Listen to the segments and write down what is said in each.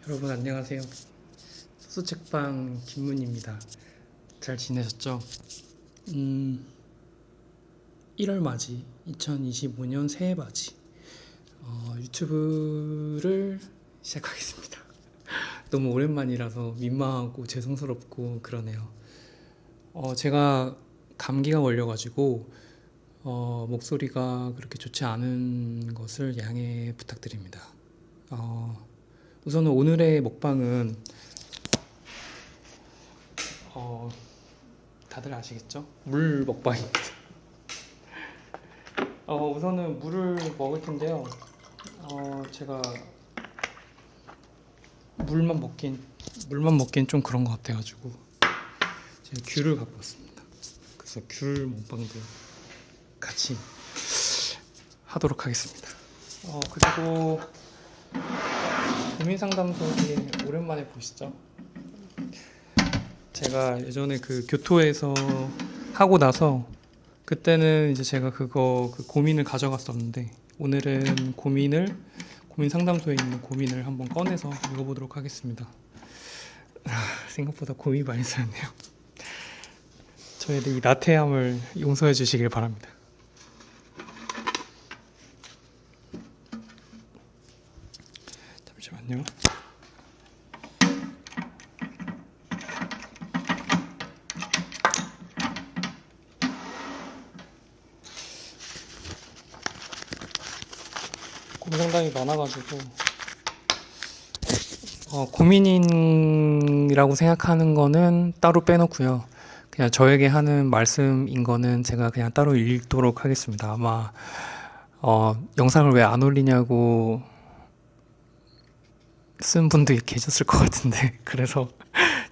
여러분 안녕하세요. 소수책방 김문입니다. 잘 지내셨죠? 1월 맞이 2025년 새해 맞이 유튜브를 시작하겠습니다. 너무 오랜만이라서 민망하고 죄송스럽고 그러네요. 제가 감기가 걸려가지고 목소리가 그렇게 좋지 않은 것을 양해 부탁드립니다. 우선은 오늘의 먹방은 다들 아시겠죠? 물 먹방입니다. 우선은 물을 먹을 텐데요. 제가 물만 먹기엔 좀 그런 것 같아가지고 제가 귤을 갖고 왔습니다. 그래서 귤 먹방도 같이 하도록 하겠습니다. 그리고 고민상담소에 오랜만에 보시죠. 제가 예전에 그 교토에서 하고 나서 그때는 이제 제가 그 고민을 가져갔었는데 오늘은 고민 상담소에 있는 고민을 한번 꺼내서 읽어보도록 하겠습니다. 생각보다 고민이 많이 쌓였네요. 저의 이 나태함을 용서해 주시길 바랍니다. 잠시만요. 고민 상담이 많아가지고 고민이라고 생각하는 거는 따로 빼놓고요. 그냥 저에게 하는 말씀인 거는 제가 그냥 따로 읽도록 하겠습니다. 아마 영상을 왜 안 올리냐고 쓴 분들이 계셨을 것 같은데 그래서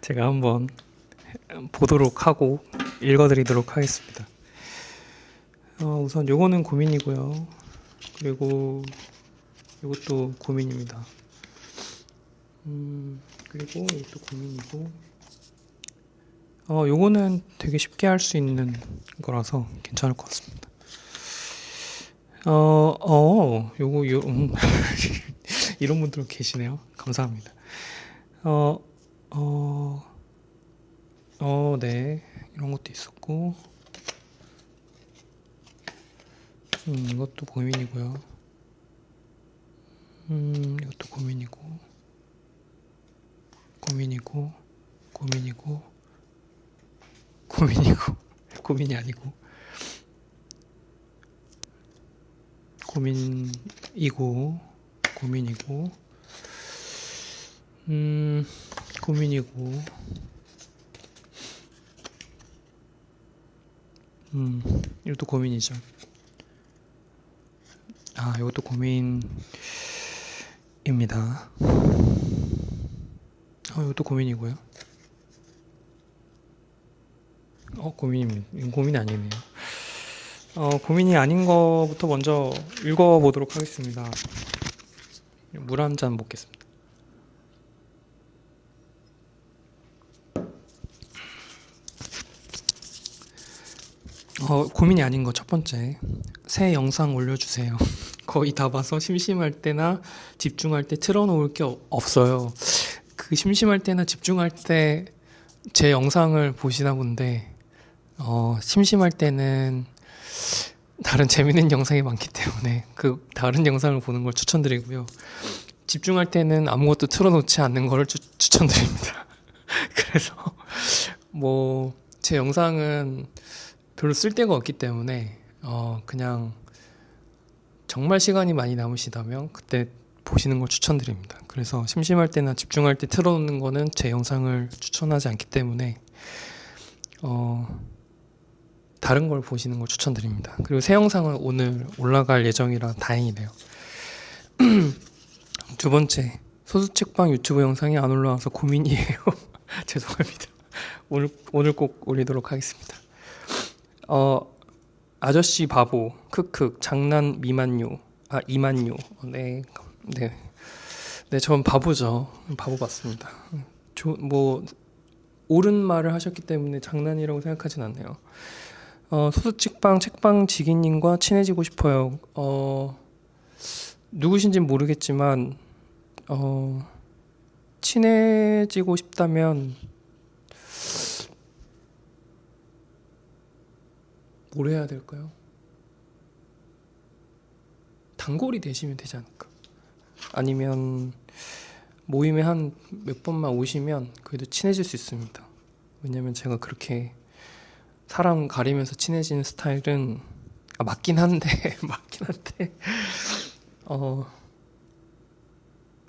제가 한번 보도록 하고 읽어드리도록 하겠습니다. 우선 요거는 고민이고요. 그리고 이것도 고민입니다. 그리고 이것도 고민이고 요거는 되게 쉽게 할 수 있는 거라서 괜찮을 것 같습니다. 이런 분들 계시네요. 감사합니다. 네. 이런 것도 있었고 이것도 고민이고요. 이것도 고민이고 고민이 아니고 고민이고 이것도 고민이죠. 이것도 고민입니다. 이것도 고민이고요. 이건 고민이 아니네요. 고민이 아닌 거부터 먼저 읽어보도록 하겠습니다. 물 한 잔 먹겠습니다. 고민이 아닌 거 첫 번째. 새 영상 올려주세요. 거의 다 봐서 심심할 때나 집중할 때 틀어놓을 게 없어요. 그 심심할 때나 집중할 때 제 영상을 보시나 본데 심심할 때는 다른 재밌는 영상이 많기 때문에 그 다른 영상을 보는 걸 추천드리고요. 집중할 때는 아무것도 틀어놓지 않는 거를 추천드립니다. 그래서 제 영상은 별로 쓸데가 없기 때문에 그냥 정말 시간이 많이 남으시다면 그때 보시는 걸 추천드립니다. 그래서 심심할 때나 집중할 때 틀어놓는 거는 제 영상을 추천하지 않기 때문에 다른 걸 보시는 걸 추천드립니다. 그리고 새 영상은 오늘 올라갈 예정이라 다행이네요. 두 번째, 소수책방 유튜브 영상이 안 올라와서 고민이에요. 죄송합니다. 오늘 꼭 올리도록 하겠습니다. 아저씨 바보 크크 장난 미만요 이만요. 네, 전 바보죠. 바보 맞습니다. 옳은 말을 하셨기 때문에 장난이라고 생각하진 않네요. 소수책방 책방지기님과 친해지고 싶어요. 누구신지는 모르겠지만 친해지고 싶다면 뭘 해야 될까요? 단골이 되시면 되지 않을까? 아니면 모임에 한 몇 번만 오시면 그래도 친해질 수 있습니다. 왜냐면 제가 그렇게 사람 가리면서 친해지는 스타일은 맞긴 한데 맞긴 한데 어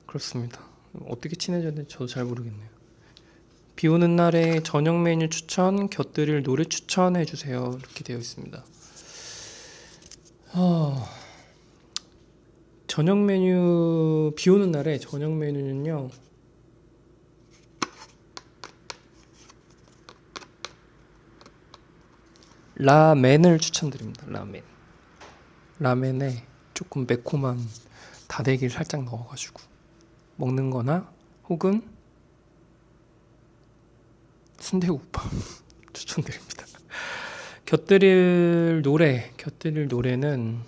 그렇습니다. 어떻게 친해져야 될지 저도 잘 모르겠네요. 비 오는 날에 저녁 메뉴 추천, 곁들일 노래 추천해 주세요. 이렇게 되어 있습니다. 저녁 메뉴, 비 오는 날에 저녁 메뉴는요. 라멘을 추천드립니다. 라멘. 라멘에 조금 매콤한 다대기를 살짝 넣어가지고 먹는 거나 혹은 순대국밥 추천드립니다. 곁들일 노래는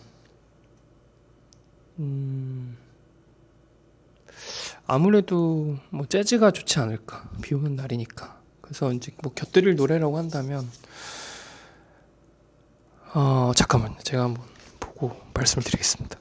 아무래도 뭐 재즈가 좋지 않을까. 비 오는 날이니까. 그래서 이제 뭐 곁들일 노래라고 한다면 잠깐만요. 제가 한번 보고 말씀을 드리겠습니다.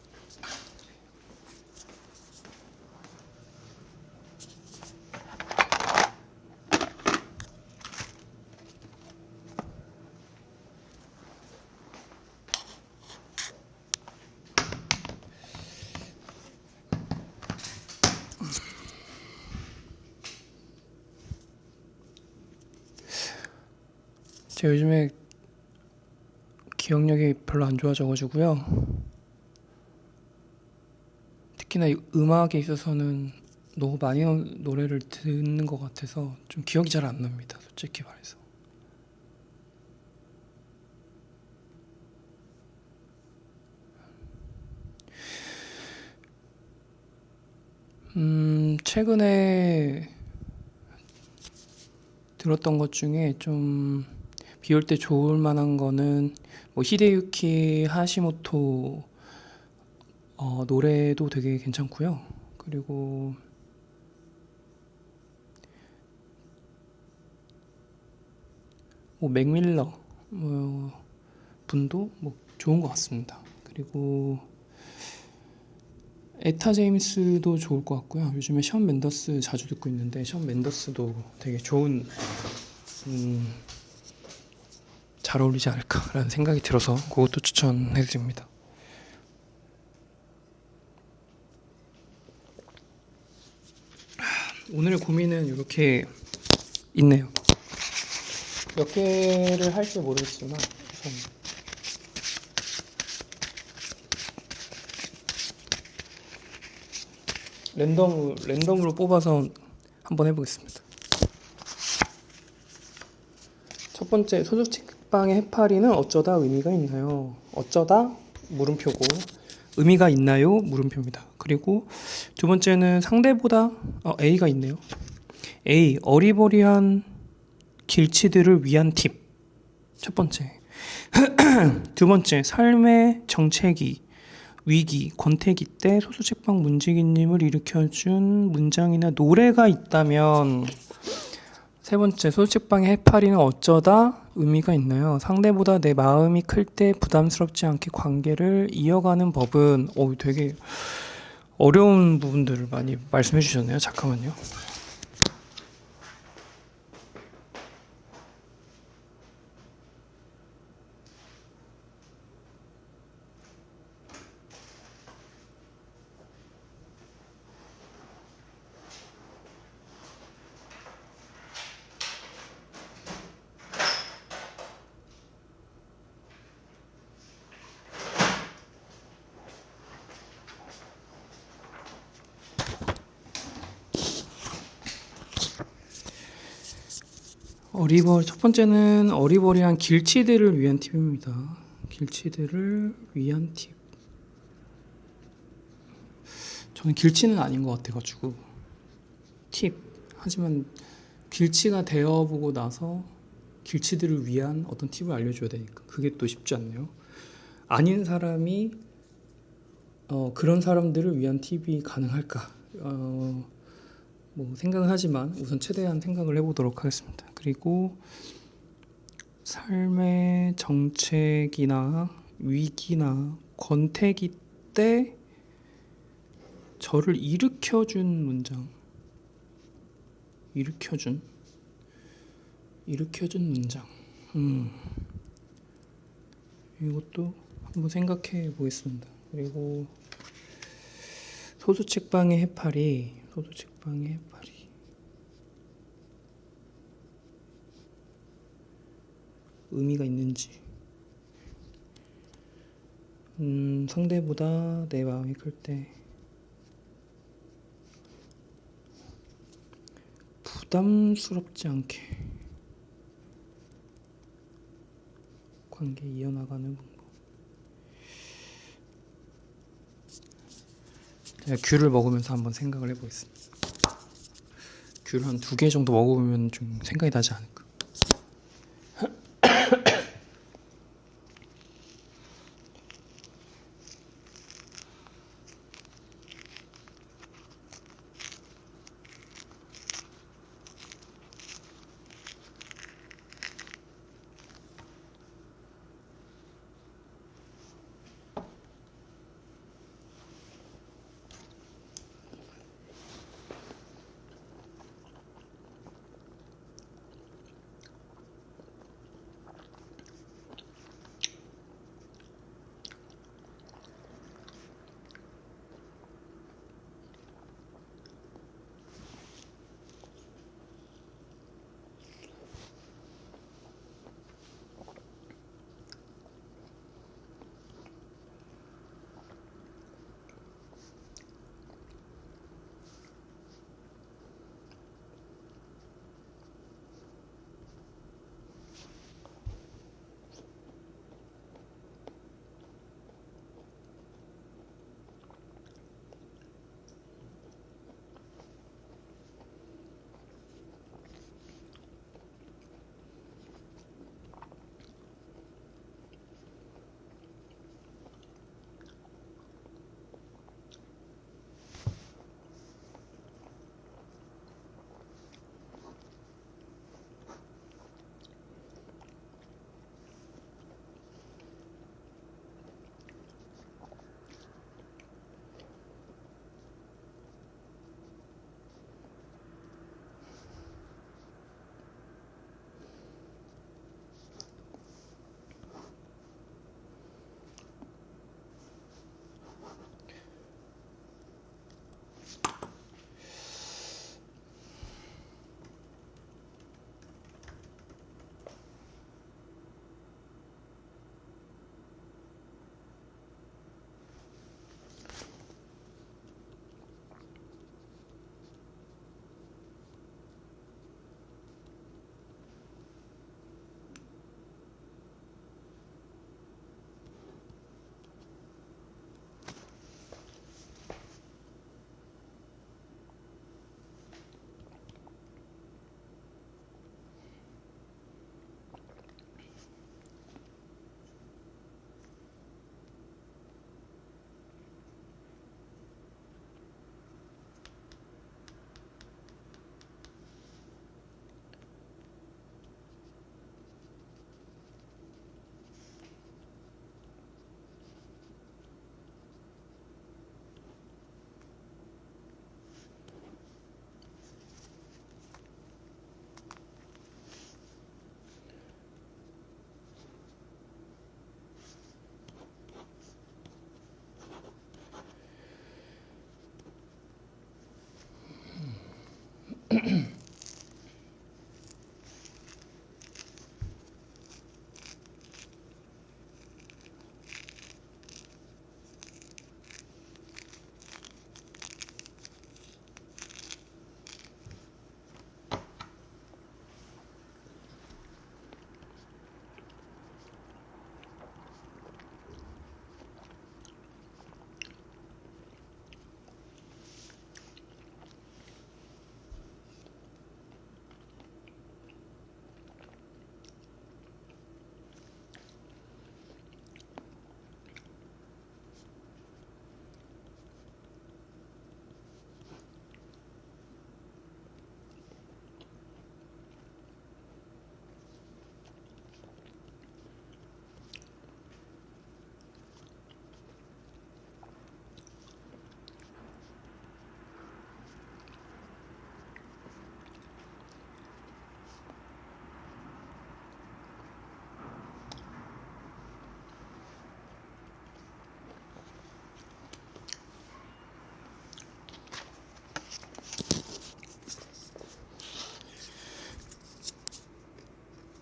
제가 요즘에 기억력이 별로 안 좋아져가지고요. 특히나 이 음악에 있어서는 너무 많이 노래를 듣는 것 같아서 좀 기억이 잘 안 납니다. 솔직히 말해서. 최근에 들었던 것 중에 좀 비 올 때 좋을 만한 거는 뭐 히데유키 하시모토 노래도 되게 괜찮고요. 그리고 뭐 맥밀러 분도 뭐 좋은 것 같습니다. 그리고 에타 제임스도 좋을 것 같고요. 요즘에 션 맨더스 자주 듣고 있는데 션 맨더스도 되게 좋은 잘 어울리지 않을까라는 생각이 들어서 그것도 추천해드립니다. 오늘의 고민은 이렇게 있네요. 몇 개를 할지 모르겠지만 우선 랜덤으로 뽑아서 한번 해보겠습니다. 첫 번째, 소주책방의 해파리는 어쩌다 의미가 있나요? 어쩌다 물음표고 의미가 있나요? 물음표입니다. 그리고 두 번째는 상대보다 A가 있네요. A, 어리버리한 길치들을 위한 팁. 첫 번째. 두 번째, 삶의 정체기, 위기, 권태기 때 소수책방 문지기님을 일으켜준 문장이나 노래가 있다면. 세 번째, 소수책방의 해파리는 어쩌다 의미가 있나요? 상대보다 내 마음이 클 때 부담스럽지 않게 관계를 이어가는 법은. 되게 어려운 부분들을 많이 말씀해 주셨네요. 잠깐만요. 첫 번째는 어리버리한 길치들을 위한 팁입니다. 길치들을 위한 팁. 저는 길치는 아닌 것 같아가지고 팁. 하지만 길치가 되어보고 나서 길치들을 위한 어떤 팁을 알려줘야 되니까 그게 또 쉽지 않네요. 아닌 사람이 그런 사람들을 위한 팁이 가능할까? 뭐 생각은 하지만 우선 최대한 생각을 해보도록 하겠습니다. 그리고 삶의 정책이나 위기나 권태기 때 저를 일으켜준 문장, 일으켜준 문장. 이것도 한번 생각해 보겠습니다. 그리고 소수책방의 해파리 의미가 있는지. 상대보다 내 마음이 클 때 부담스럽지 않게 관계 이어나가는 방법. 제가 귤을 먹으면서 한번 생각을 해보겠습니다. 귤 한 2개 정도 먹으면 좀 생각이 나지 않을까.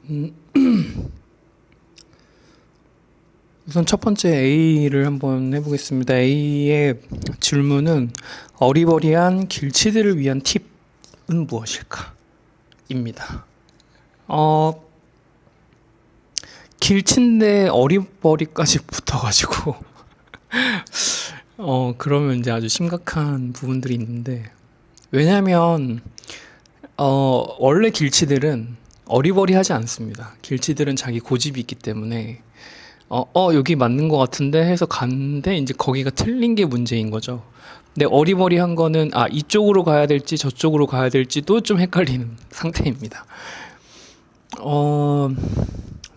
음, 우선 첫 번째 A를 한번 해보겠습니다. A의 질문은 어리버리한 길치들을 위한 팁은 무엇일까? 입니다. 어, 길친데 어리버리까지 붙어가지고, 그러면 이제 아주 심각한 부분들이 있는데, 왜냐면, 원래 길치들은 어리버리하지 않습니다. 길치들은 자기 고집이 있기 때문에, 여기 맞는 것 같은데 해서 갔는데, 이제 거기가 틀린 게 문제인 거죠. 근데 어리버리한 거는, 이쪽으로 가야 될지 저쪽으로 가야 될지도 좀 헷갈리는 상태입니다. 어,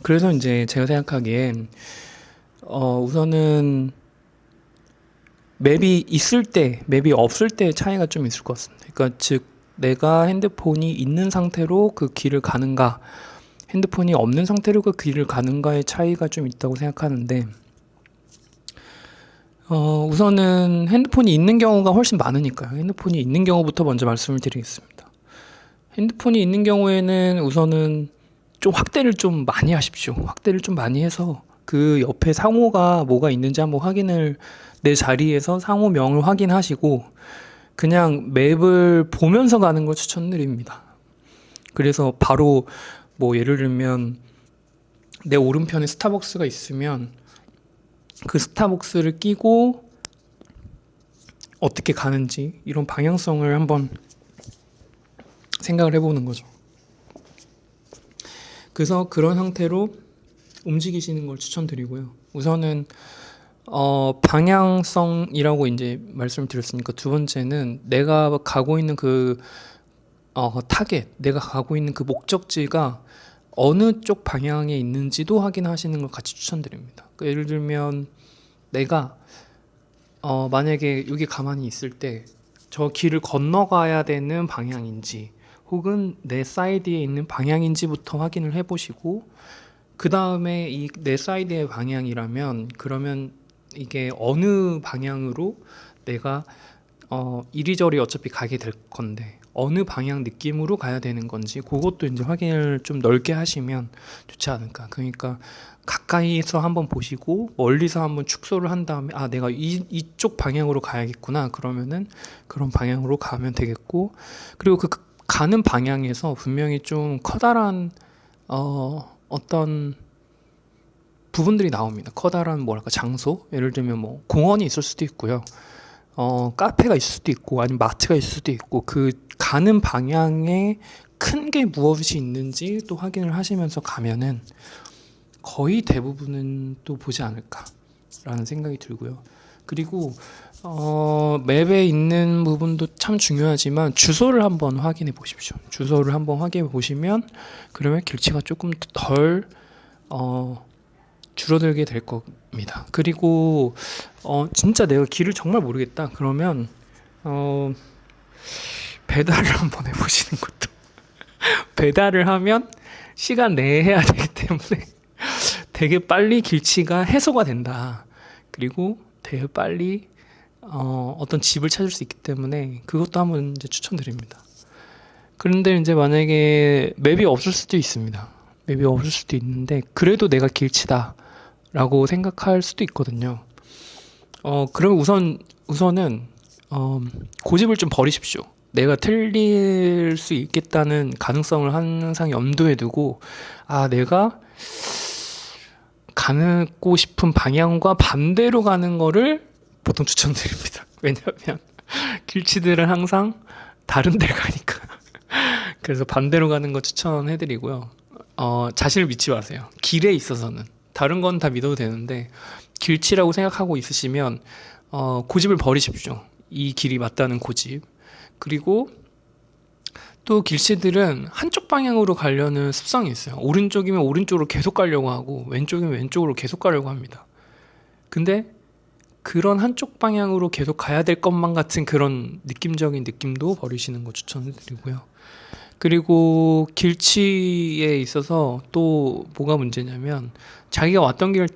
그래서 이제 제가 생각하기엔, 우선은 맵이 있을 때, 맵이 없을 때 차이가 좀 있을 것 같습니다. 그러니까 즉, 내가 핸드폰이 있는 상태로 그 길을 가는가, 핸드폰이 없는 상태로 그 길을 가는가의 차이가 좀 있다고 생각하는데, 우선은 핸드폰이 있는 경우가 훨씬 많으니까요. 핸드폰이 있는 경우부터 먼저 말씀을 드리겠습니다. 핸드폰이 있는 경우에는 우선은 좀 확대를 좀 많이 하십시오. 확대를 좀 많이 해서 그 옆에 상호가 뭐가 있는지 한번 확인을 내 자리에서 상호명을 확인하시고 그냥 맵을 보면서 가는 걸 추천드립니다. 그래서 바로 뭐 예를 들면 내 오른편에 스타벅스가 있으면 그 스타벅스를 끼고 어떻게 가는지 이런 방향성을 한번 생각을 해보는 거죠. 그래서 그런 상태로 움직이시는 걸 추천드리고요. 우선은 방향성이라고 이제 말씀을 드렸으니까 두 번째는 내가 가고 있는 그 타겟, 내가 가고 있는 그 목적지가 어느 쪽 방향에 있는지도 확인하시는 걸 같이 추천드립니다. 그러니까 예를 들면 내가 만약에 여기 가만히 있을 때 저 길을 건너가야 되는 방향인지 혹은 내 사이드에 있는 방향인지부터 확인을 해보시고 그 다음에 이 내 사이드의 방향이라면 그러면 이게 어느 방향으로 내가 이리저리 어차피 가게 될 건데 어느 방향 느낌으로 가야 되는 건지 그것도 이제 확인을 좀 넓게 하시면 좋지 않을까. 그러니까 가까이서 한번 보시고 멀리서 한번 축소를 한 다음에 내가 이쪽 방향으로 가야겠구나. 그러면은 그런 방향으로 가면 되겠고 그리고 그 가는 방향에서 분명히 좀 커다란 어떤 부분들이 나옵니다. 커다란 뭐랄까 장소, 예를 들면 뭐 공원이 있을 수도 있고요. 카페가 있을 수도 있고 아니면 마트가 있을 수도 있고 그 가는 방향에 큰 게 무엇이 있는지 또 확인을 하시면서 가면은 거의 대부분은 또 보지 않을까라는 생각이 들고요. 그리고 맵에 있는 부분도 참 중요하지만 주소를 한번 확인해 보십시오. 주소를 한번 확인해 보시면 그러면 길치가 조금 덜 줄어들게 될 겁니다. 그리고 진짜 내가 길을 정말 모르겠다. 그러면 배달을 한번 해보시는 것도 배달을 하면 시간 내에 해야 되기 때문에 되게 빨리 길치가 해소가 된다. 그리고 되게 빨리 어떤 집을 찾을 수 있기 때문에 그것도 한번 이제 추천드립니다. 그런데 이제 만약에 맵이 없을 수도 있습니다. 맵이 없을 수도 있는데 그래도 내가 길치다라고 생각할 수도 있거든요. 그럼 우선은 고집을 좀 버리십시오. 내가 틀릴 수 있겠다는 가능성을 항상 염두에 두고 내가 가고 싶은 방향과 반대로 가는 거를 보통 추천드립니다. 왜냐하면 길치들은 항상 다른 데 가니까. 그래서 반대로 가는 거 추천해드리고요. 자신을 믿지 마세요. 길에 있어서는. 다른 건 다 믿어도 되는데 길치라고 생각하고 있으시면 고집을 버리십시오. 이 길이 맞다는 고집. 그리고 또 길치들은 한쪽 방향으로 가려는 습성이 있어요. 오른쪽이면 오른쪽으로 계속 가려고 하고 왼쪽이면 왼쪽으로 계속 가려고 합니다. 근데 그런 한쪽 방향으로 계속 가야 될 것만 같은 그런 느낌적인 느낌도 버리시는 거 추천드리고요. 그리고 길치에 있어서 또 뭐가 문제냐면 자기가 왔던 길을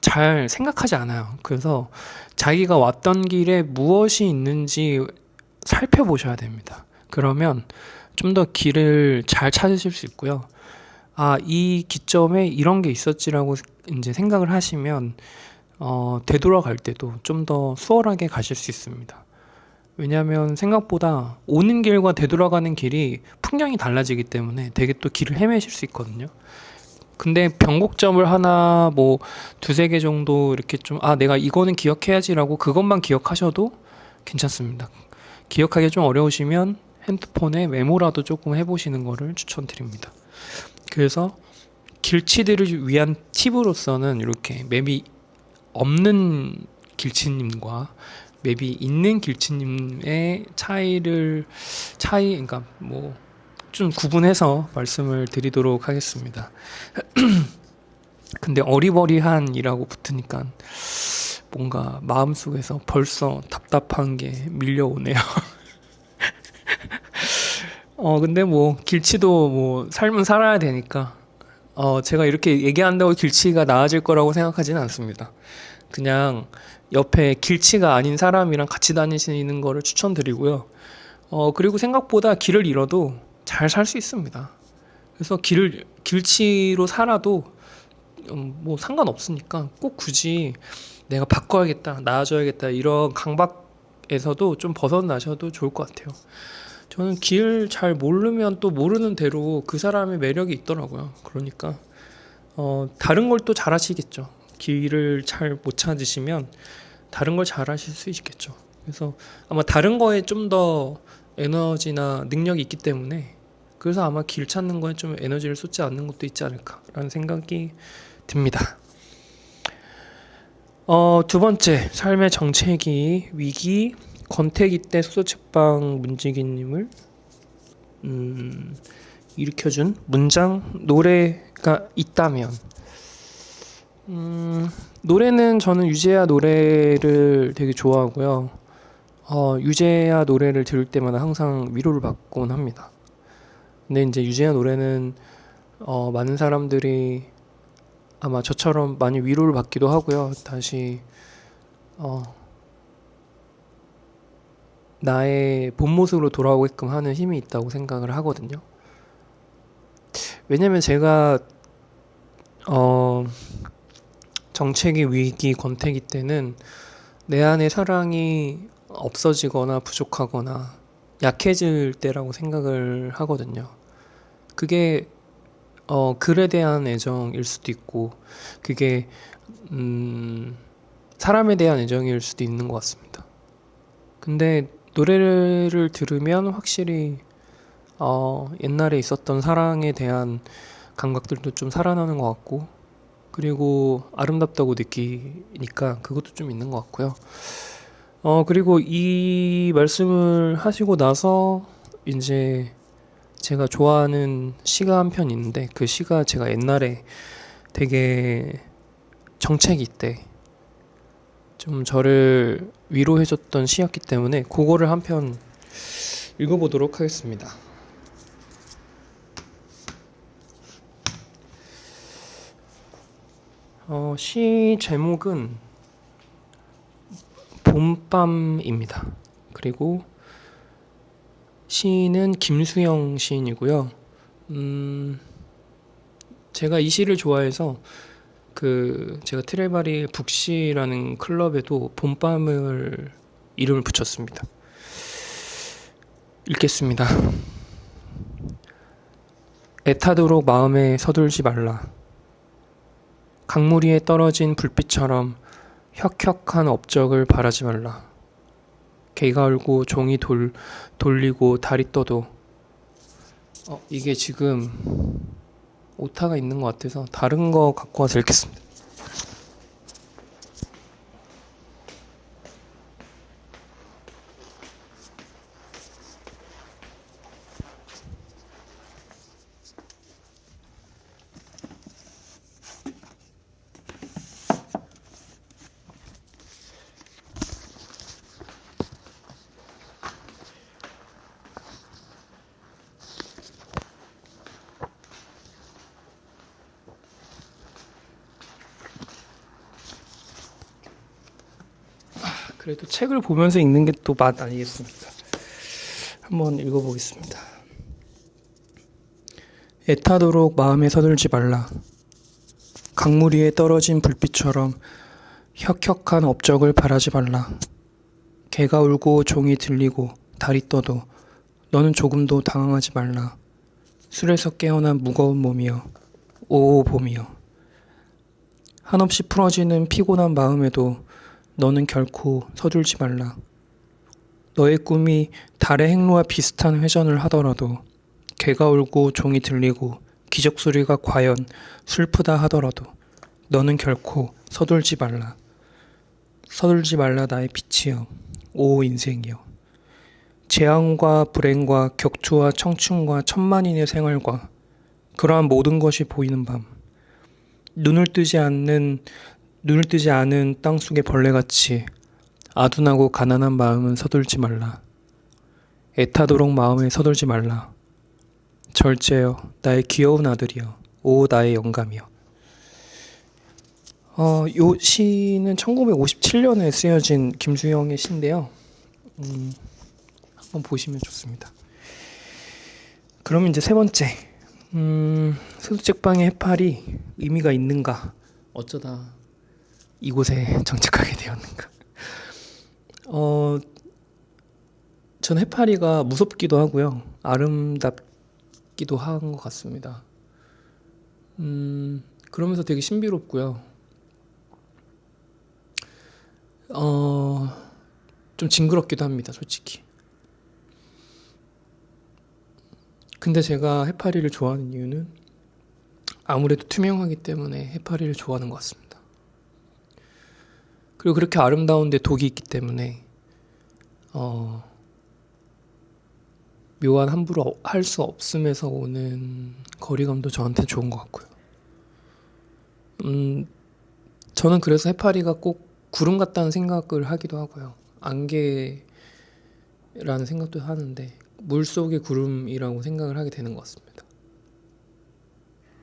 잘 생각하지 않아요. 그래서 자기가 왔던 길에 무엇이 있는지 살펴보셔야 됩니다. 그러면 좀 더 길을 잘 찾으실 수 있고요. 이 기점에 이런 게 있었지라고 이제 생각을 하시면 되돌아갈 때도 좀 더 수월하게 가실 수 있습니다. 왜냐하면 생각보다 오는 길과 되돌아가는 길이 풍경이 달라지기 때문에 되게 또 길을 헤매실 수 있거든요. 근데 변곡점을 하나 뭐 두세 개 정도 이렇게 좀 내가 이거는 기억해야지라고 그것만 기억하셔도 괜찮습니다. 기억하기 좀 어려우시면 핸드폰에 메모라도 조금 해보시는 거를 추천드립니다. 그래서 길치들을 위한 팁으로서는 이렇게 맵이 없는 길치님과 맵이 있는 길치님의 그러니까 뭐 좀 구분해서 말씀을 드리도록 하겠습니다. 근데 어리버리한이라고 붙으니까 뭔가 마음속에서 벌써 답답한 게 밀려오네요. 근데 뭐 길치도 뭐 삶은 살아야 되니까 제가 이렇게 얘기한다고 길치가 나아질 거라고 생각하지는 않습니다. 그냥 옆에 길치가 아닌 사람이랑 같이 다니시는 거를 추천드리고요. 그리고 생각보다 길을 잃어도 잘 살 수 있습니다. 그래서 길치로 살아도 뭐 상관없으니까 꼭 굳이 내가 바꿔야겠다, 나아져야겠다 이런 강박에서도 좀 벗어나셔도 좋을 것 같아요. 저는 길 잘 모르면 또 모르는 대로 그 사람의 매력이 있더라고요. 그러니까 다른 걸 또 잘하시겠죠. 길을 잘 못 찾으시면 다른 걸 잘하실 수 있겠죠. 그래서 아마 다른 거에 좀 더 에너지나 능력이 있기 때문에 그래서 아마 길 찾는 거에 좀 에너지를 쏟지 않는 것도 있지 않을까라는 생각이 듭니다. 두 번째, 삶의 정체기, 위기, 권태기 때 소설책방 문지기님을 일으켜준 문장, 노래가 있다면 노래는 저는 유재하 노래를 되게 좋아하고요. 유재하 노래를 들을 때마다 항상 위로를 받곤 합니다. 근데 이제 유재하 노래는 많은 사람들이 아마 저처럼 많이 위로를 받기도 하고요. 다시 나의 본 모습으로 돌아오게끔 하는 힘이 있다고 생각을 하거든요. 왜냐면 제가 정체기, 위기, 권태기 때는 내 안의 사랑이 없어지거나 부족하거나 약해질 때라고 생각을 하거든요. 그게 글에 대한 애정일 수도 있고 그게 사람에 대한 애정일 수도 있는 것 같습니다. 근데 노래를 들으면 확실히 옛날에 있었던 사랑에 대한 감각들도 좀 살아나는 것 같고 그리고 아름답다고 느끼니까 그것도 좀 있는 것 같고요. 그리고 이 말씀을 하시고 나서 이제 제가 좋아하는 시가 한 편 있는데 그 시가 제가 옛날에 되게 정체기 때 좀 저를 위로해줬던 시였기 때문에 그거를 한 편 읽어보도록 하겠습니다. 시 제목은 봄밤입니다. 그리고 시인은 김수영 시인이고요. 제가 이 시를 좋아해서 제가 트레바리 북시라는 클럽에도 봄밤을 이름을 붙였습니다. 읽겠습니다. 애타도록 마음에 서둘지 말라. 강물 위에 떨어진 불빛처럼 혁혁한 업적을 바라지 말라. 개가 울고 종이 돌리고 달이 떠도 이게 지금 오타가 있는 것 같아서 다른 거 갖고 와서 읽겠습니다. 그래도 책을 보면서 읽는 게 또 맛 아니겠습니까? 한번 읽어보겠습니다. 애타도록 마음에 서둘지 말라. 강물 위에 떨어진 불빛처럼 혁혁한 업적을 바라지 말라. 개가 울고 종이 들리고 달이 떠도 너는 조금도 당황하지 말라. 술에서 깨어난 무거운 몸이여, 오 봄이여. 한없이 풀어지는 피곤한 마음에도 너는 결코 서둘지 말라. 너의 꿈이 달의 행로와 비슷한 회전을 하더라도, 개가 울고 종이 들리고 기적 소리가 과연 슬프다 하더라도 너는 결코 서둘지 말라. 서둘지 말라 나의 빛이여, 오 인생이여. 재앙과 불행과 격투와 청춘과 천만인의 생활과 그러한 모든 것이 보이는 밤, 눈을 뜨지 않은 땅 속의 벌레같이 아둔하고 가난한 마음은 서둘지 말라. 애타도록 마음에 서둘지 말라. 절제여, 나의 귀여운 아들이여, 오 나의 영감이여. 요 시는 1957년에 쓰여진 김수영의 시인데요. 한번 보시면 좋습니다. 그럼 이제 세 번째, 세수책방의 해파리 의미가 있는가? 어쩌다 이곳에 정착하게 되었는가? 전 해파리가 무섭기도 하고요, 아름답기도 한 것 같습니다. 그러면서 되게 신비롭고요. 좀 징그럽기도 합니다, 솔직히. 근데 제가 해파리를 좋아하는 이유는 아무래도 투명하기 때문에 해파리를 좋아하는 것 같습니다. 그리고 그렇게 아름다운데 독이 있기 때문에 묘한 함부로 할 수 없음에서 오는 거리감도 저한테 좋은 것 같고요. 저는 그래서 해파리가 꼭 구름 같다는 생각을 하기도 하고요. 안개라는 생각도 하는데 물속의 구름이라고 생각을 하게 되는 것 같습니다.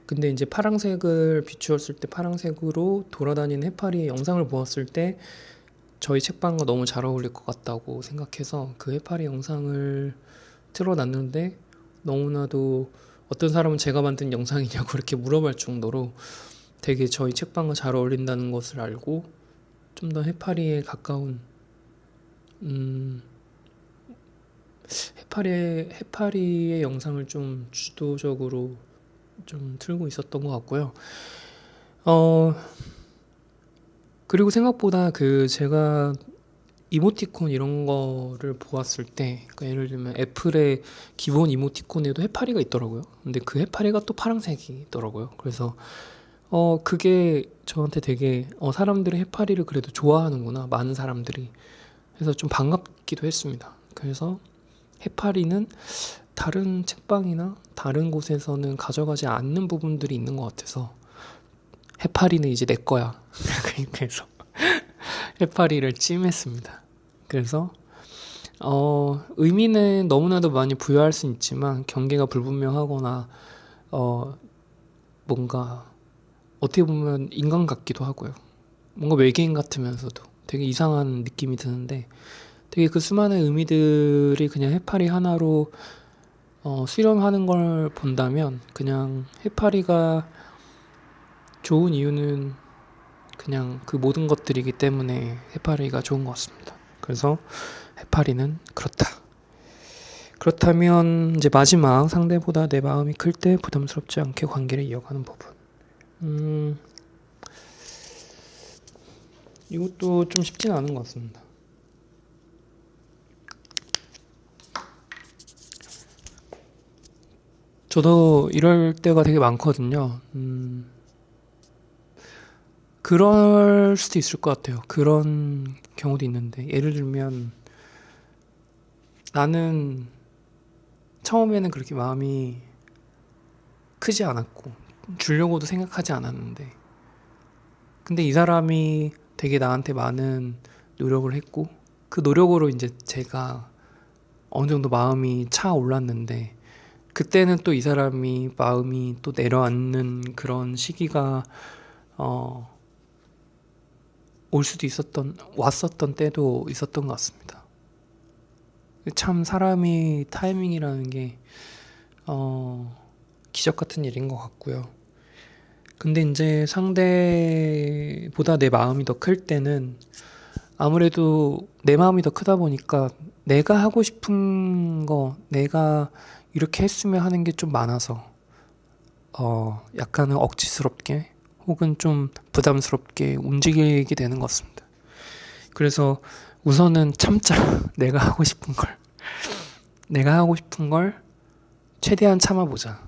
근데 이제 파랑색을 비추었을 때, 파랑색으로 돌아다니는 해파리의 영상을 보았을 때 저희 책방과 너무 잘 어울릴 것 같다고 생각해서 그 해파리 영상을 틀어놨는데, 너무나도 어떤 사람은 제가 만든 영상이냐고 이렇게 물어볼 정도로 되게 저희 책방과 잘 어울린다는 것을 알고 좀 더 해파리에 가까운 해파리의 영상을 좀 주도적으로 좀 틀고 있었던 것 같고요. 그리고 생각보다 제가 이모티콘 이런 거를 보았을 때, 그러니까 예를 들면 애플의 기본 이모티콘에도 해파리가 있더라고요. 근데 그 해파리가 또 파란색이 있더라고요. 그래서 그게 저한테 되게 사람들이 해파리를 그래도 좋아하는구나, 많은 사람들이. 그래서 좀 반갑기도 했습니다. 그래서 해파리는 다른 책방이나 다른 곳에서는 가져가지 않는 부분들이 있는 것 같아서 해파리는 이제 내 거야. 그래서 해파리를 찜했습니다. 그래서 의미는 너무나도 많이 부여할 수 있지만 경계가 불분명하거나 뭔가 어떻게 보면 인간 같기도 하고요. 뭔가 외계인 같으면서도 되게 이상한 느낌이 드는데, 되게 그 수많은 의미들이 그냥 해파리 하나로 수렴하는 걸 본다면, 그냥 해파리가 좋은 이유는 그냥 그 모든 것들이기 때문에 해파리가 좋은 것 같습니다. 그래서 해파리는 그렇다. 그렇다면 이제 마지막, 상대보다 내 마음이 클 때 부담스럽지 않게 관계를 이어가는 부분. 이것도 좀 쉽지는 않은 것 같습니다. 저도 이럴 때가 되게 많거든요. 그럴 수도 있을 것 같아요. 그런 경우도 있는데, 예를 들면 나는 처음에는 그렇게 마음이 크지 않았고 주려고도 생각하지 않았는데, 근데 이 사람이 되게 나한테 많은 노력을 했고, 그 노력으로 이제 제가 어느 정도 마음이 차올랐는데, 그때는 또 이 사람이 마음이 또 내려앉는 그런 시기가 올 수도 왔었던 때도 있었던 것 같습니다. 참 사람이 타이밍이라는 게 기적 같은 일인 것 같고요. 근데 이제 상대보다 내 마음이 더 클 때는 아무래도 내 마음이 더 크다 보니까 내가 하고 싶은 거, 내가 이렇게 했으면 하는 게 좀 많아서 약간은 억지스럽게 혹은 좀 부담스럽게 움직이게 되는 것 같습니다. 그래서 우선은 참자. 내가 하고 싶은 걸 최대한 참아보자.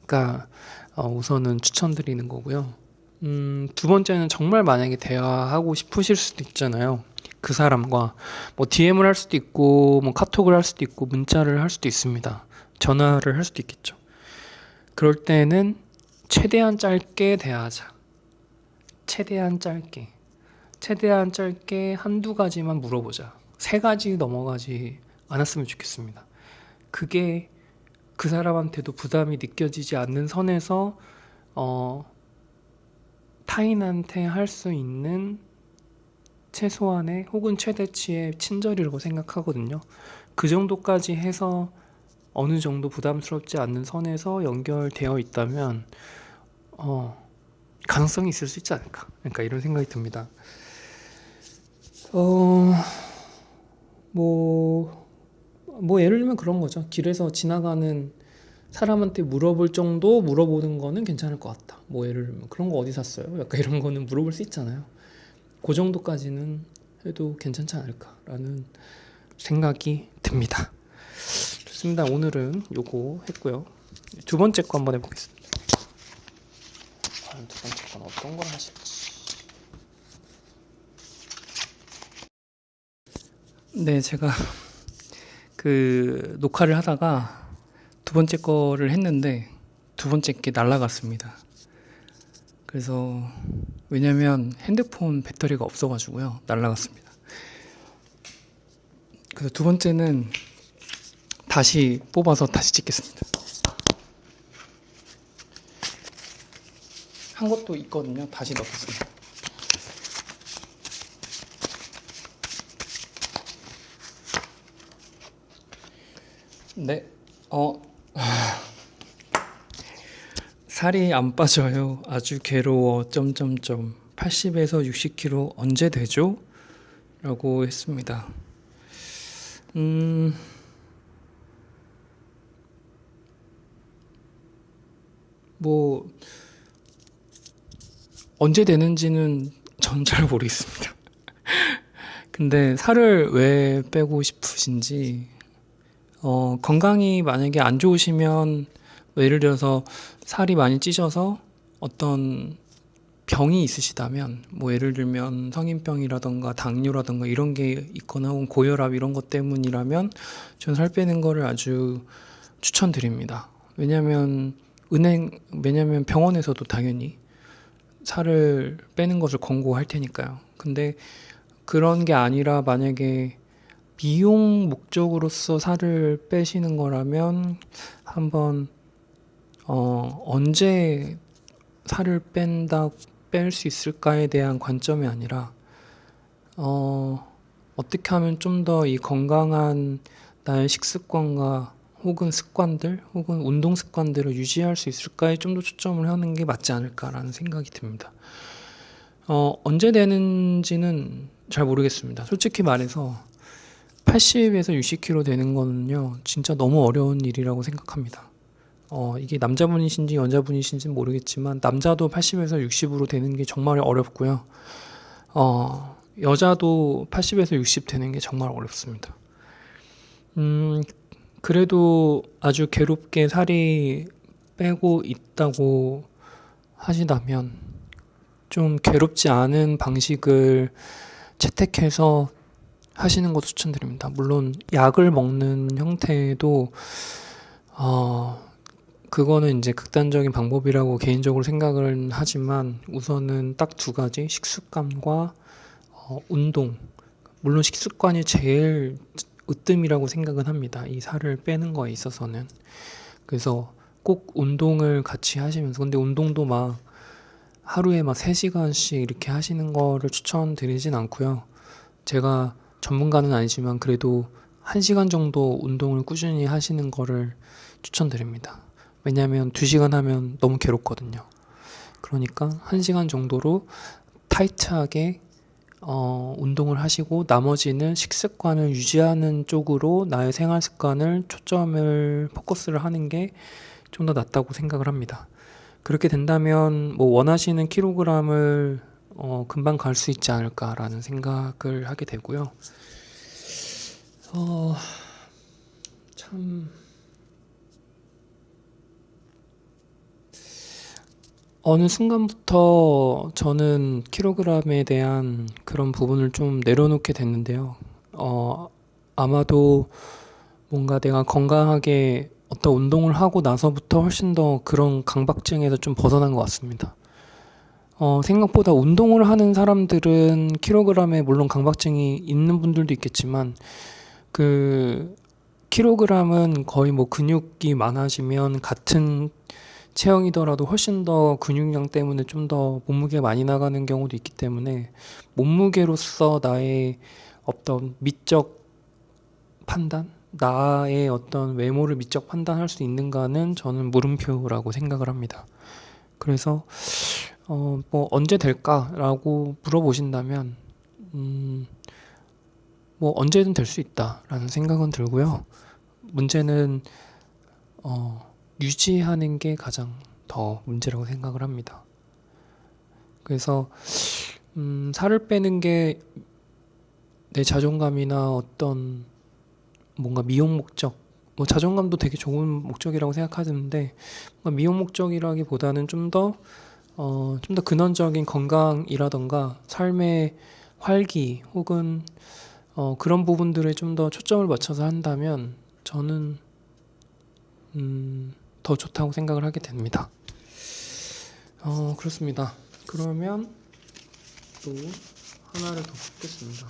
그러니까 우선은 추천드리는 거고요. 두 번째는 정말 만약에 대화하고 싶으실 수도 있잖아요. 그 사람과 뭐 DM을 할 수도 있고 뭐 카톡을 할 수도 있고 문자를 할 수도 있습니다. 전화를 할 수도 있겠죠. 그럴 때는 최대한 짧게 대화하자. 최대한 짧게 한두 가지만 물어보자. 세 가지 넘어가지 않았으면 좋겠습니다. 그게 그 사람한테도 부담이 느껴지지 않는 선에서 타인한테 할 수 있는 최소한의 혹은 최대치의 친절이라고 생각하거든요. 그 정도까지 해서 어느 정도 부담스럽지 않는 선에서 연결되어 있다면 가능성이 있을 수 있지 않을까. 그러니까 이런 생각이 듭니다. 뭐 예를 들면 그런 거죠. 길에서 지나가는 사람한테 물어볼 정도 물어보는 거는 괜찮을 것 같다. 뭐 예를 들면 그런 거 어디 샀어요? 약간 이런 거는 물어볼 수 있잖아요. 그 정도까지는 해도 괜찮지 않을까라는 생각이 듭니다. 좋습니다. 오늘은 요거 했고요. 두 번째 거 한번 해보겠습니다. 과연 두 번째 건 어떤 걸 하실지. 네, 제가 그 녹화를 하다가 두 번째 거를 했는데 두 번째 게 날라갔습니다. 그래서 왜냐면 핸드폰 배터리가 없어가지고요. 날라갔습니다. 그래서 두 번째는 다시 뽑아서 다시 찍겠습니다. 한 것도 있거든요. 다시 넣겠습니다. 네, 살이 안 빠져요. 아주 괴로워. 80에서 60kg 언제 되죠? 라고 했습니다. 뭐 언제 되는지는 전 잘 모르겠습니다. 근데 살을 왜 빼고 싶으신지 건강이 만약에 안 좋으시면 예를 들어서 살이 많이 찌셔서 어떤 병이 있으시다면 뭐 예를 들면 성인병이라던가 당뇨라던가 이런 게 있거나 혹은 고혈압 이런 것 때문이라면 전 살 빼는 거를 아주 추천드립니다. 왜냐면 병원에서도 당연히 살을 빼는 것을 권고할 테니까요. 근데 그런 게 아니라 만약에 미용 목적으로서 살을 빼시는 거라면 한번 언제 살을 뺄 수 있을까에 대한 관점이 아니라 어떻게 하면 좀 더 이 건강한 나의 식습관과 혹은 습관들 혹은 운동 습관들을 유지할 수 있을까에 좀 더 초점을 하는 게 맞지 않을까라는 생각이 듭니다. 언제 되는지는 잘 모르겠습니다. 솔직히 말해서 80에서 60kg 되는 거는요, 진짜 너무 어려운 일이라고 생각합니다. 이게 남자분이신지 여자분이신지 모르겠지만, 남자도 80에서 60으로 되는 게 정말 어렵고요. 여자도 80에서 60 되는 게 정말 어렵습니다. 그래도 아주 괴롭게 살이 빼고 있다고 하시다면, 좀 괴롭지 않은 방식을 채택해서 하시는 것도 추천드립니다. 물론 약을 먹는 형태도 그거는 이제 극단적인 방법이라고 개인적으로 생각을 하지만 우선은 딱 두 가지 식습관과 운동. 물론 식습관이 제일 으뜸이라고 생각은 합니다. 이 살을 빼는 거에 있어서는. 그래서 꼭 운동을 같이 하시면서 근데 운동도 막 하루에 막 3시간씩 이렇게 하시는 거를 추천드리진 않고요. 제가 전문가는 아니지만 그래도 1시간 정도 운동을 꾸준히 하시는 거를 추천드립니다. 왜냐하면 2시간 하면 너무 괴롭거든요. 그러니까 1시간 정도로 타이트하게 운동을 하시고 나머지는 식습관을 유지하는 쪽으로 나의 생활 습관을 초점을 포커스를 하는 게 좀 더 낫다고 생각을 합니다. 그렇게 된다면 뭐 원하시는 킬로그램을 금방 갈 수 있지 않을까라는 생각을 하게 되고요. 참 어느 순간부터 저는 킬로그램에 대한 그런 부분을 좀 내려놓게 됐는데요. 아마도 뭔가 내가 건강하게 어떤 운동을 하고 나서부터 훨씬 더 그런 강박증에서 좀 벗어난 것 같습니다. 생각보다 운동을 하는 사람들은 킬로그램에 물론 강박증이 있는 분들도 있겠지만 그 킬로그램은 거의 뭐 근육이 많아지면 같은 체형이더라도 훨씬 더 근육량 때문에 좀 더 몸무게가 많이 나가는 경우도 있기 때문에 몸무게로서 나의 어떤 미적 판단? 나의 어떤 외모를 미적 판단할 수 있는가는 저는 물음표라고 생각을 합니다. 그래서 뭐 언제 될까라고 물어보신다면 뭐 언제든 될 수 있다라는 생각은 들고요. 문제는 유지하는 게 가장 더 문제라고 생각을 합니다. 그래서 살을 빼는 게 내 자존감이나 어떤 뭔가 미용 목적, 뭐 자존감도 되게 좋은 목적이라고 생각하는데 뭔가 미용 목적이라기보다는 좀 더 근원적인 건강이라던가 삶의 활기 혹은 그런 부분들에 좀 더 초점을 맞춰서 한다면 저는 더 좋다고 생각을 하게 됩니다. 그렇습니다. 그러면 또 하나를 더 뽑겠습니다.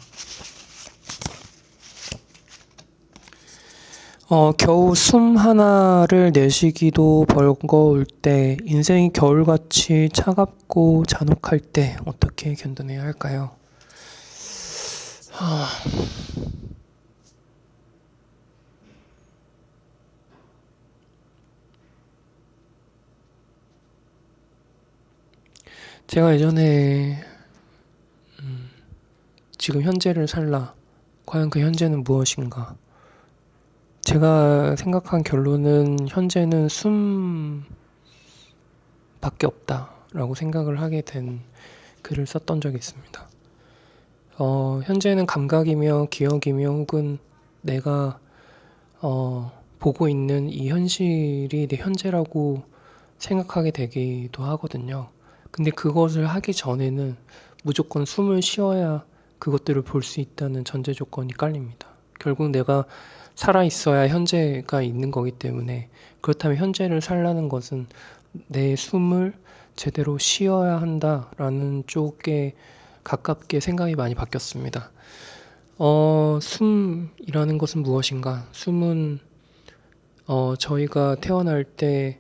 겨우 숨 하나를 내쉬기도 버거울 때, 인생이 겨울같이 차갑고 잔혹할 때 어떻게 견뎌내야 할까요? 제가 예전에 지금 현재를 살라, 과연 그 현재는 무엇인가? 제가 생각한 결론은 현재는 숨밖에 없다라고 생각을 하게 된 글을 썼던 적이 있습니다. 현재는 감각이며 기억이며 혹은 내가 보고 있는 이 현실이 내 현재라고 생각하게 되기도 하거든요. 근데 그것을 하기 전에는 무조건 숨을 쉬어야 그것들을 볼 수 있다는 전제 조건이 깔립니다. 결국 내가 살아 있어야 현재가 있는 거기 때문에 그렇다면 현재를 살라는 것은 내 숨을 제대로 쉬어야 한다라는 쪽에 가깝게 생각이 많이 바뀌었습니다. 숨이라는 것은 무엇인가? 숨은 저희가 태어날 때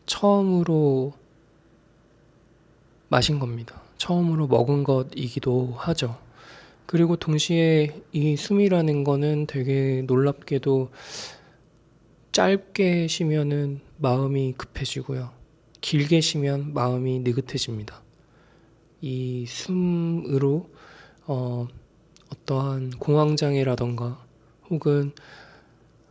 처음으로 마신 겁니다. 처음으로 먹은 것이기도 하죠. 그리고 동시에 이 숨이라는 거는 되게 놀랍게도 짧게 쉬면은 마음이 급해지고요. 길게 쉬면 마음이 느긋해집니다. 이 숨으로 어떠한 공황장애라던가 혹은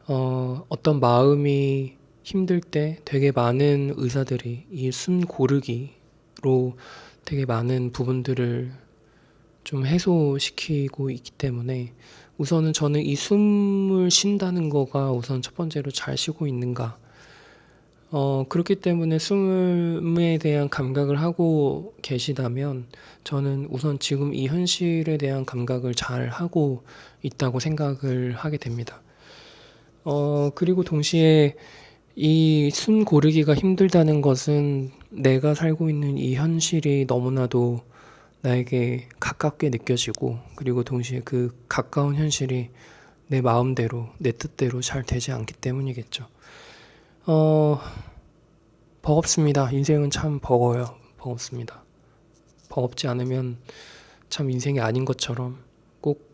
어떤 마음이 힘들 때 되게 많은 의사들이 이 숨 고르기로 되게 많은 부분들을 좀 해소시키고 있기 때문에 우선은 저는 이 숨을 쉰다는 거가 우선 첫 번째로 잘 쉬고 있는가. 그렇기 때문에 숨에 대한 감각을 하고 계시다면 저는 우선 지금 이 현실에 대한 감각을 잘 하고 있다고 생각을 하게 됩니다. 그리고 동시에 이 숨 고르기가 힘들다는 것은 내가 살고 있는 이 현실이 너무나도 나에게 가깝게 느껴지고 그리고 동시에 그 가까운 현실이 내 마음대로 내 뜻대로 잘 되지 않기 때문이겠죠. 버겁습니다. 인생은 참 버겁습니다. 버겁지 않으면 참 인생이 아닌 것처럼 꼭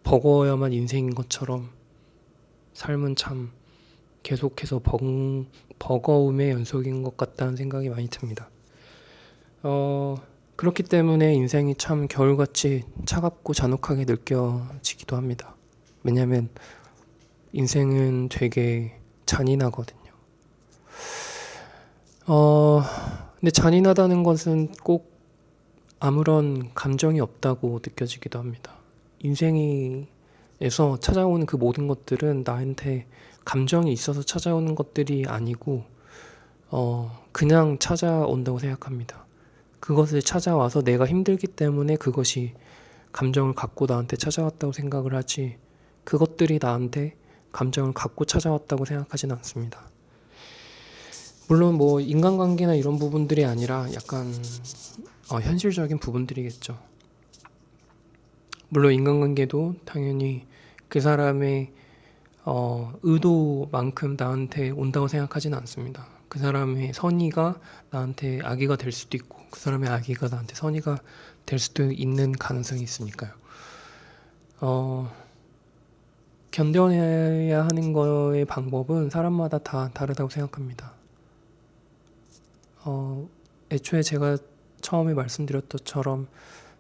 버거워야만 인생인 것처럼 삶은 참 계속해서 버거움의 연속인 것 같다는 생각이 많이 듭니다. 그렇기 때문에 인생이 참 겨울같이 차갑고 잔혹하게 느껴지기도 합니다. 왜냐면 인생은 되게 잔인하거든요. 근데 잔인하다는 것은 꼭 아무런 감정이 없다고 느껴지기도 합니다. 인생에서 찾아오는 그 모든 것들은 나한테 감정이 있어서 찾아오는 것들이 아니고 그냥 찾아온다고 생각합니다. 그것을 찾아와서 내가 힘들기 때문에 그것이 감정을 갖고 나한테 찾아왔다고 생각을 하지, 그것들이 나한테 감정을 갖고 찾아왔다고 생각하진 않습니다. 물론 뭐 인간관계나 이런 부분들이 아니라 약간 현실적인 부분들이겠죠. 물론 인간관계도 당연히 그 사람의 의도만큼 나한테 온다고 생각하지는 않습니다. 그 사람의 선의가 나한테 악의가 될 수도 있고, 그 사람의 악의가 나한테 선의가 될 수도 있는 가능성이 있으니까요. 견뎌내야 하는 거의 방법은 사람마다 다 다르다고 생각합니다. 애초에 제가 처음에 말씀드렸던 것처럼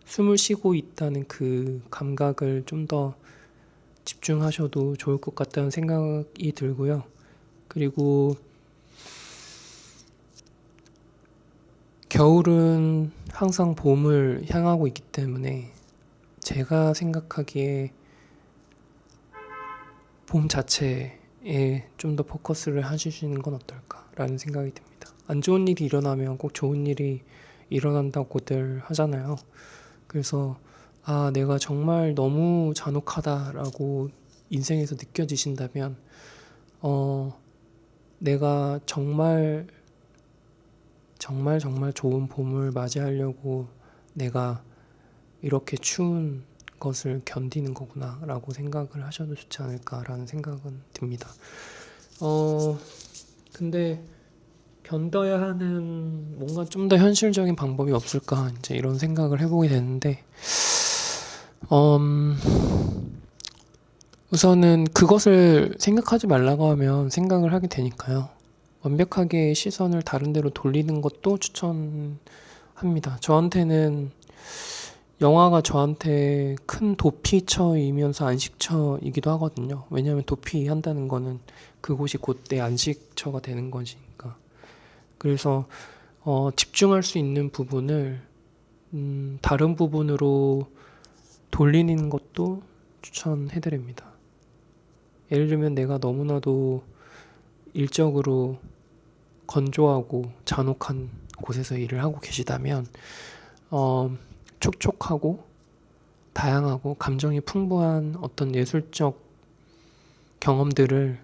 숨을 쉬고 있다는 그 감각을 좀 더 집중하셔도 좋을 것 같다는 생각이 들고요. 그리고 겨울은 항상 봄을 향하고 있기 때문에 제가 생각하기에 봄 자체에 좀 더 포커스를 해주시는 건 어떨까라는 생각이 듭니다. 안 좋은 일이 일어나면 꼭 좋은 일이 일어난다고들 하잖아요. 그래서 내가 정말 너무 잔혹하다라고 인생에서 느껴지신다면 내가 정말 좋은 봄을 맞이하려고 내가 이렇게 추운 것을 견디는 거구나 라고 생각을 하셔도 좋지 않을까라는 생각은 듭니다. 근데 견뎌야 하는 뭔가 좀 더 현실적인 방법이 없을까 이제 이런 생각을 해보게 되는데 우선은 그것을 생각하지 말라고 하면 생각을 하게 되니까요. 완벽하게 시선을 다른 데로 돌리는 것도 추천합니다. 저한테는 영화가 저한테 큰 도피처이면서 안식처이기도 하거든요. 왜냐하면 도피한다는 거는 그곳이 곧 내 안식처가 되는 거니까. 그래서 집중할 수 있는 부분을 다른 부분으로 돌리는 것도 추천해드립니다. 예를 들면 내가 너무나도 일적으로 건조하고 잔혹한 곳에서 일을 하고 계시다면 촉촉하고 다양하고 감정이 풍부한 어떤 예술적 경험들을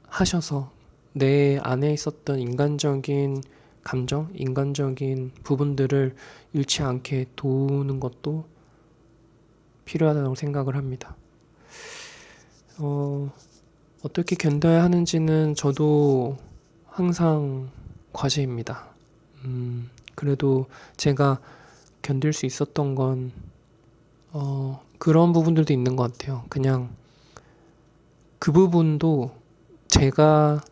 하셔서 내 안에 있었던 인간적인 감정, 인간적인 부분들을 잃지 않게 도우는 것도 필요하다고 생각을 합니다. 어떻게 견뎌야 하는지는 저도 항상 과제입니다. 그래도 제가 견딜 수 있었던 건 그런 부분들도 있는 것 같아요. 그냥 그 부분도 제가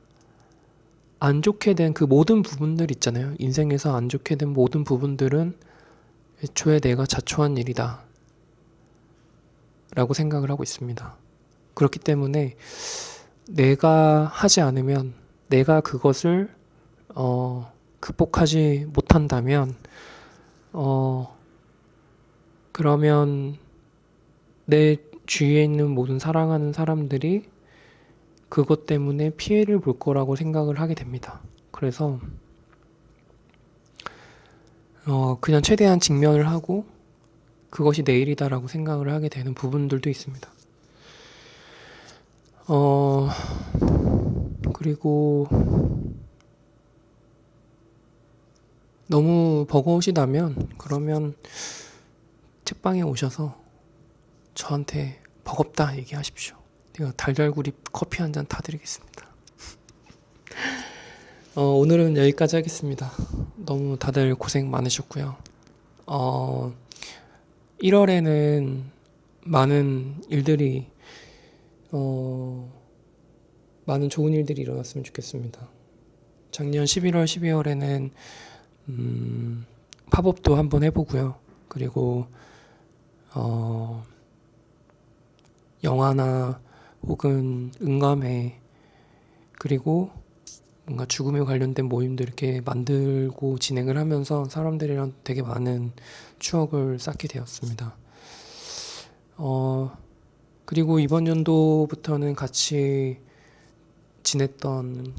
안 좋게 된 그 모든 부분들 있잖아요. 인생에서 안 좋게 된 모든 부분들은 애초에 내가 자초한 일이다 라고 생각을 하고 있습니다. 그렇기 때문에 내가 하지 않으면, 내가 그것을 극복하지 못한다면 그러면 내 주위에 있는 모든 사랑하는 사람들이 그것 때문에 피해를 볼 거라고 생각을 하게 됩니다. 그래서 그냥 최대한 직면을 하고 그것이 내 일이다라고 생각을 하게 되는 부분들도 있습니다. 그리고 너무 버거우시다면 그러면 책방에 오셔서 저한테 버겁다 얘기하십시오. 제가 달달구리 커피 한 잔 타드리겠습니다. 오늘은 여기까지 하겠습니다. 너무 다들 고생 많으셨고요. 1월에는 많은 일들이 많은 좋은 일들이 일어났으면 좋겠습니다. 작년 11월, 12월에는 팝업도 한번 해보고요. 그리고 영화나 혹은 응감회 그리고 뭔가 죽음에 관련된 모임들 이렇게 만들고 진행을 하면서 사람들이랑 되게 많은 추억을 쌓게 되었습니다. 그리고 이번 연도부터는 같이 지냈던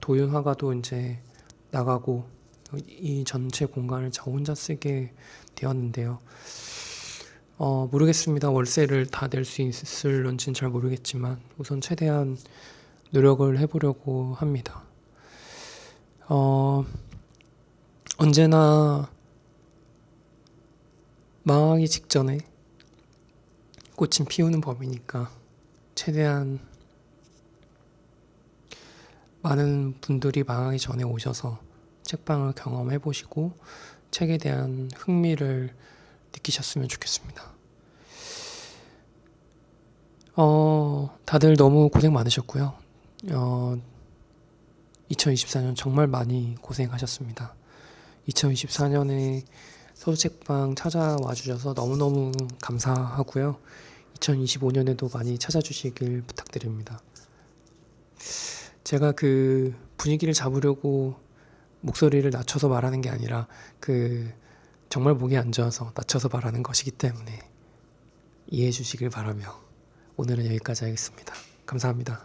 도윤 화가도 이제 나가고 이 전체 공간을 저 혼자 쓰게 되었는데요. 모르겠습니다. 월세를 다 낼 수 있을런지는 잘 모르겠지만 우선 최대한 노력을 해보려고 합니다. 언제나 망하기 직전에 꽃은 피우는 법이니까 최대한 많은 분들이 망하기 전에 오셔서 책방을 경험해 보시고 책에 대한 흥미를 느끼셨으면 좋겠습니다. 다들 너무 고생 많으셨고요. 2024년 정말 많이 고생하셨습니다. 2024년에 서울책방 찾아와 주셔서 너무너무 감사하고요. 2025년에도 많이 찾아주시길 부탁드립니다. 제가 그 분위기를 잡으려고 목소리를 낮춰서 말하는 게 아니라 정말 목이 안 좋아서 낮춰서 말하는 것이기 때문에 이해해 주시길 바라며 오늘은 여기까지 하겠습니다. 감사합니다.